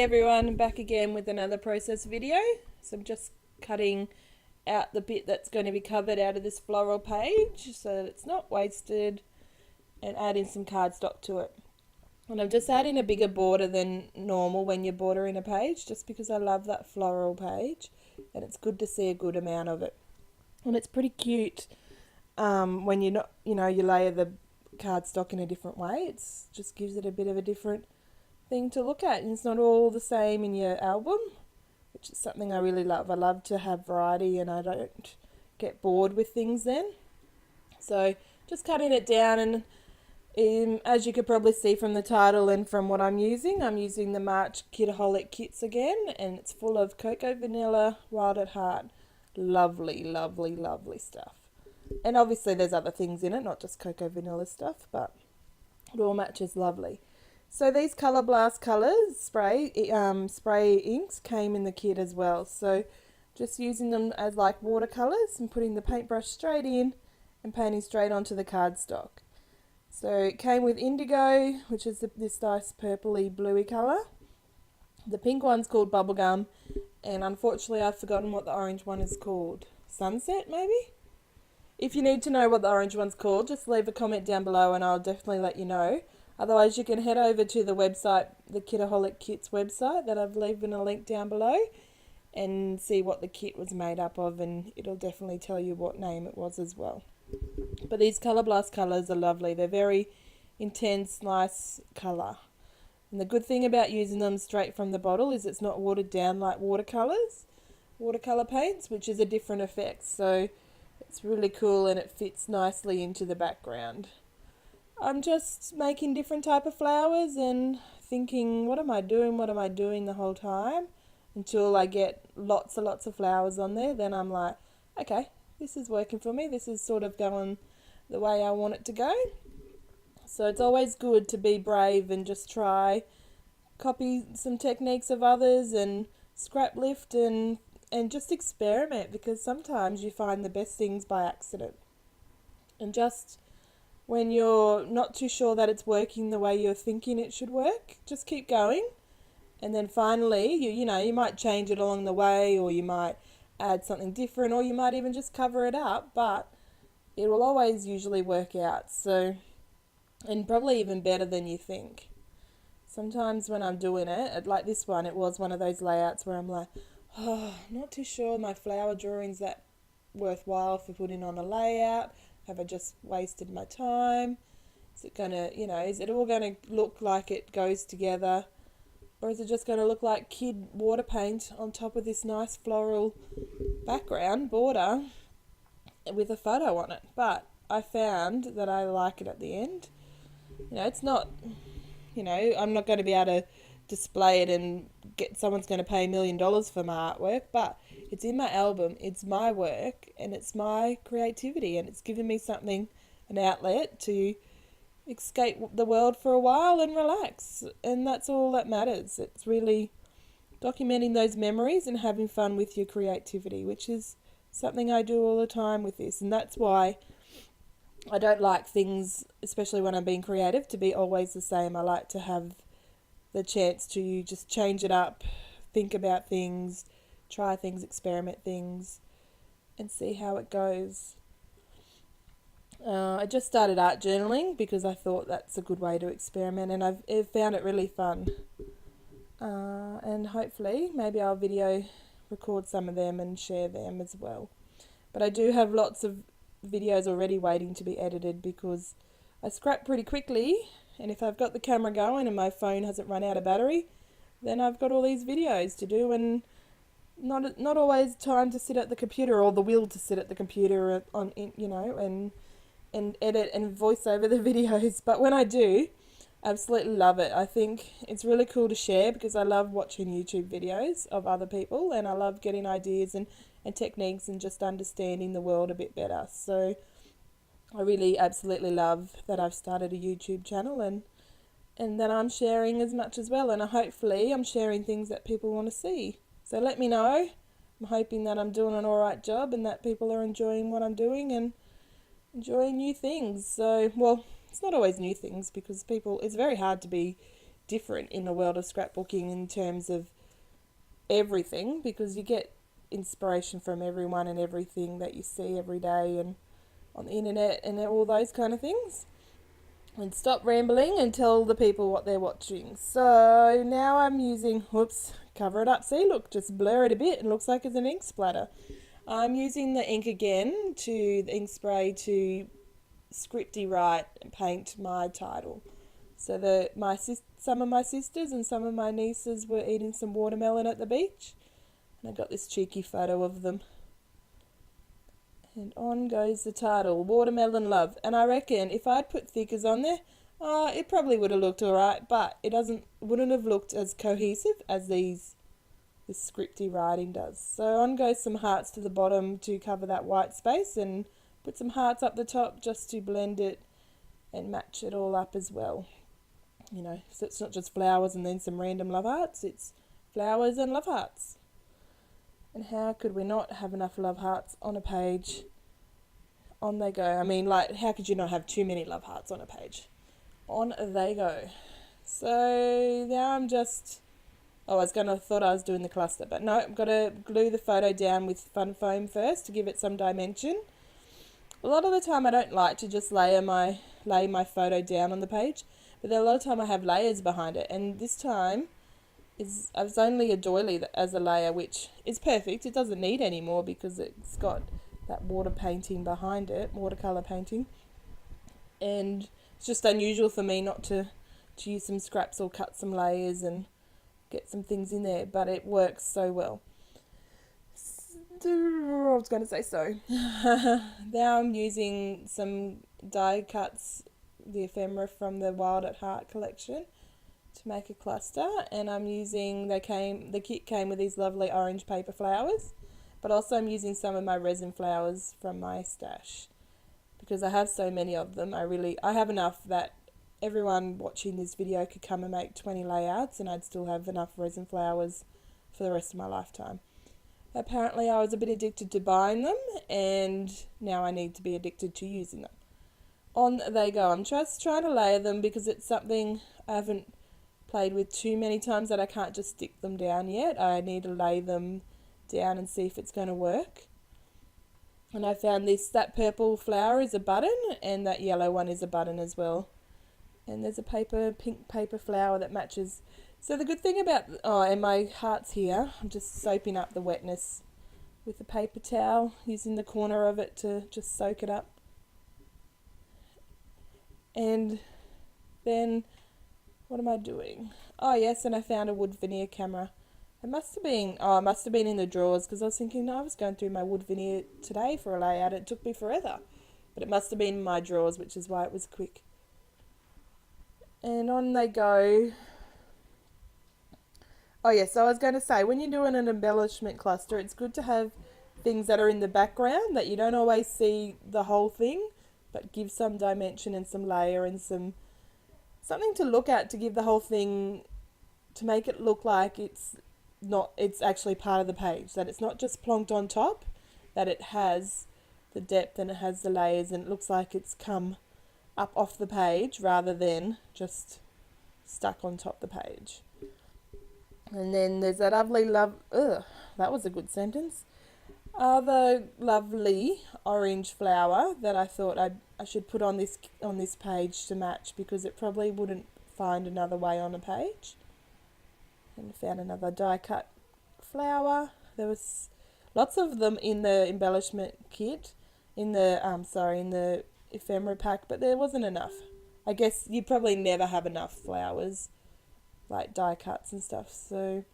Hey everyone, I'm back again with another process video. So I'm just cutting out the bit that's going to be covered out of this floral page so that it's not wasted, and adding some cardstock to it. And I'm just adding a bigger border than normal when you're bordering a page, just because I love that floral page and it's good to see a good amount of it. And it's pretty cute when you're not, you layer the cardstock in a different way. It just gives it a bit of a different thing to look at, and it's not all the same in your album, which is something I really love. I love to have variety and I don't get bored with things then. So just cutting it down, and as you could probably see from the title and from what I'm using the March Kitaholic kits again, and it's full of cocoa, vanilla, wild at heart. Lovely, lovely, lovely stuff. And obviously there's other things in it, not just cocoa vanilla stuff, but it all matches lovely. So these Colour Blast colours, spray inks, came in the kit as well. So just using them as like watercolours and putting the paintbrush straight in and painting straight onto the cardstock. So it came with indigo, which is this nice purpley bluey colour. The pink one's called Bubblegum, and unfortunately I've forgotten what the orange one is called. Sunset, maybe? If you need to know what the orange one's called, just leave a comment down below and I'll definitely let you know. Otherwise, you can head over to the website, the Kitaholic Kits website that I've leaving a link down below, and see what the kit was made up of, and it'll definitely tell you what name it was as well. But these Colour Blast colours are lovely. They're very intense, nice colour. And the good thing about using them straight from the bottle is it's not watered down like watercolour paints, which is a different effect. So it's really cool and it fits nicely into the background. I'm just making different type of flowers and thinking, what am I doing the whole time, until I get lots and lots of flowers on there. Then I'm like, okay, this is working for me. This is sort of going the way I want it to go. So it's always good to be brave and just try, copy some techniques of others and scrap lift and just experiment, because sometimes you find the best things by accident. And just when you're not too sure that it's working the way you're thinking it should work, just keep going. And then finally, you might change it along the way, or you might add something different, or you might even just cover it up, but it will always usually work out. So, and probably even better than you think. Sometimes when I'm doing it, like this one, it was one of those layouts where I'm like, oh, not too sure my flower drawing's that worthwhile for putting on a layout. Have I just wasted my time? Is it gonna, is it all gonna look like it goes together? Or is it just gonna look like kid water paint on top of this nice floral background border with a photo on it? But I found that I like it at the end. It's not, I'm not going to be able to display it and someone's going to pay $1 million for my artwork, but it's in my album, it's my work, and it's my creativity, and it's given me something, an outlet to escape the world for a while and relax, and that's all that matters. It's really documenting those memories and having fun with your creativity, which is something I do all the time with this, and that's why I don't like things, especially when I'm being creative, to be always the same. I like to have the chance to just change it up, think about things, try things, experiment things, and see how it goes. I just started art journaling because I thought that's a good way to experiment, and I've found it really fun. And hopefully maybe I'll video record some of them and share them as well. But I do have lots of videos already waiting to be edited, because I scrap pretty quickly, and if I've got the camera going and my phone hasn't run out of battery, then I've got all these videos to do, and not always time to sit at the computer, or the will to sit at the computer and edit and voice over the videos. But when I do, I absolutely love it. I think it's really cool to share, because I love watching YouTube videos of other people, and I love getting ideas and techniques and just understanding the world a bit better. So I really absolutely love that I've started a YouTube channel, and that I'm sharing as much as well, and hopefully I'm sharing things that people want to see. So let me know. I'm hoping that I'm doing an alright job and that people are enjoying what I'm doing and enjoying new things. So, well, it's not always new things, because it's very hard to be different in the world of scrapbooking in terms of everything, because you get inspiration from everyone and everything that you see every day and on the internet and all those kind of things. And stop rambling and tell the people what they're watching. So now I'm using, cover it up. See, look, just blur it a bit. It looks like it's an ink splatter. I'm using the ink again, the ink spray to Scripty write and paint my title. So some of my sisters and some of my nieces were eating some watermelon at the beach. And I got this cheeky photo of them. And on goes the title, Watermelon Love. And I reckon if I'd put thickers on there, it probably would have looked alright, but it wouldn't have looked as cohesive as this Scripty writing does. So on goes some hearts to the bottom to cover that white space, and put some hearts up the top just to blend it and match it all up as well. You know, so it's not just flowers and then some random love hearts, it's flowers and love hearts. And how could we not have enough love hearts on a page? On they go. I mean, like, how could you not have too many love hearts on a page? On they go. So now I'm just... thought I was doing the cluster, but no, I've got to glue the photo down with fun foam first to give it some dimension. A lot of the time I don't like to just lay my photo down on the page, but then a lot of time I have layers behind it, and this time it's only a doily as a layer, which is perfect. It doesn't need any more because it's got that water painting behind it, watercolour painting. And it's just unusual for me not to use some scraps or cut some layers and get some things in there, but it works so well. I was going to say so. Now I'm using some die cuts, the ephemera from the Wild at Heart collection, to make a cluster, and I'm using, the kit came with these lovely orange paper flowers, but also I'm using some of my resin flowers from my stash because I have so many of them. I have enough that everyone watching this video could come and make 20 layouts and I'd still have enough resin flowers for the rest of my lifetime. Apparently I was a bit addicted to buying them, and now I need to be addicted to using them. On they go. I'm just trying to layer them because it's something I haven't played with too many times that I can't just stick them down yet. I need to lay them down and see if it's going to work. And I found that purple flower is a button, and that yellow one is a button as well. And there's a pink paper flower that matches. So the good thing about, and my heart's here, I'm just soaping up the wetness with a paper towel, using the corner of it to just soak it up. And then, what am I doing? Oh yes, and I found a wood veneer camera. It must have been in the drawers, because I was thinking, I was going through my wood veneer today for a layout. It took me forever. But it must have been in my drawers, which is why it was quick. And on they go. Oh yes, so I was going to say, when you're doing an embellishment cluster, it's good to have things that are in the background that you don't always see the whole thing, but give some dimension and some layer and something to look at to give the whole thing, to make it look like it's actually part of the page, that it's not just plonked on top, that it has the depth and it has the layers and it looks like it's come up off the page rather than just stuck on top of the page. And then there's that that was a good sentence. The lovely orange flower that I thought I should put on this page to match, because it probably wouldn't find another way on a page. And I found another die cut flower. There was lots of them in the embellishment kit, in the ephemera pack, but there wasn't enough. I guess you probably never have enough flowers, like die cuts and stuff, so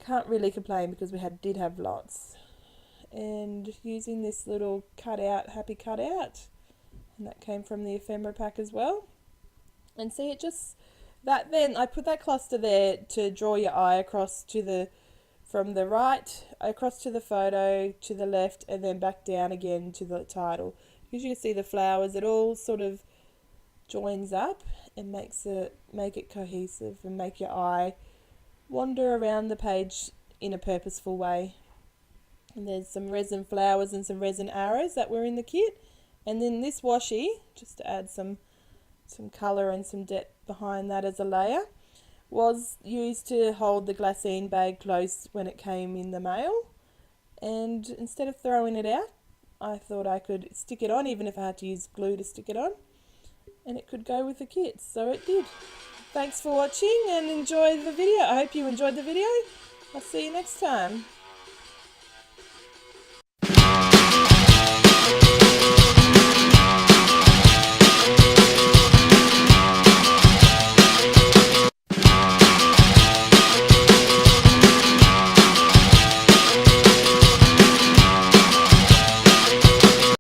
can't really complain because we did have lots. And using this little happy cutout, and that came from the ephemera pack as well. And see, then I put that cluster there to draw your eye across from the right across to the photo, to the left, and then back down again to the title. Because you can see the flowers, it all sort of joins up and make it cohesive and make your eye wander around the page in a purposeful way. And there's some resin flowers and some resin arrows that were in the kit. And then this washi, just to add some colour and some depth behind that as a layer. was used to hold the glassine bag close when it came in the mail, and instead of throwing it out, I thought I could stick it on, even if I had to use glue to stick it on, and it could go with the kit, so it did. Thanks for watching and enjoy the video. I hope you enjoyed the video. I'll see you next time.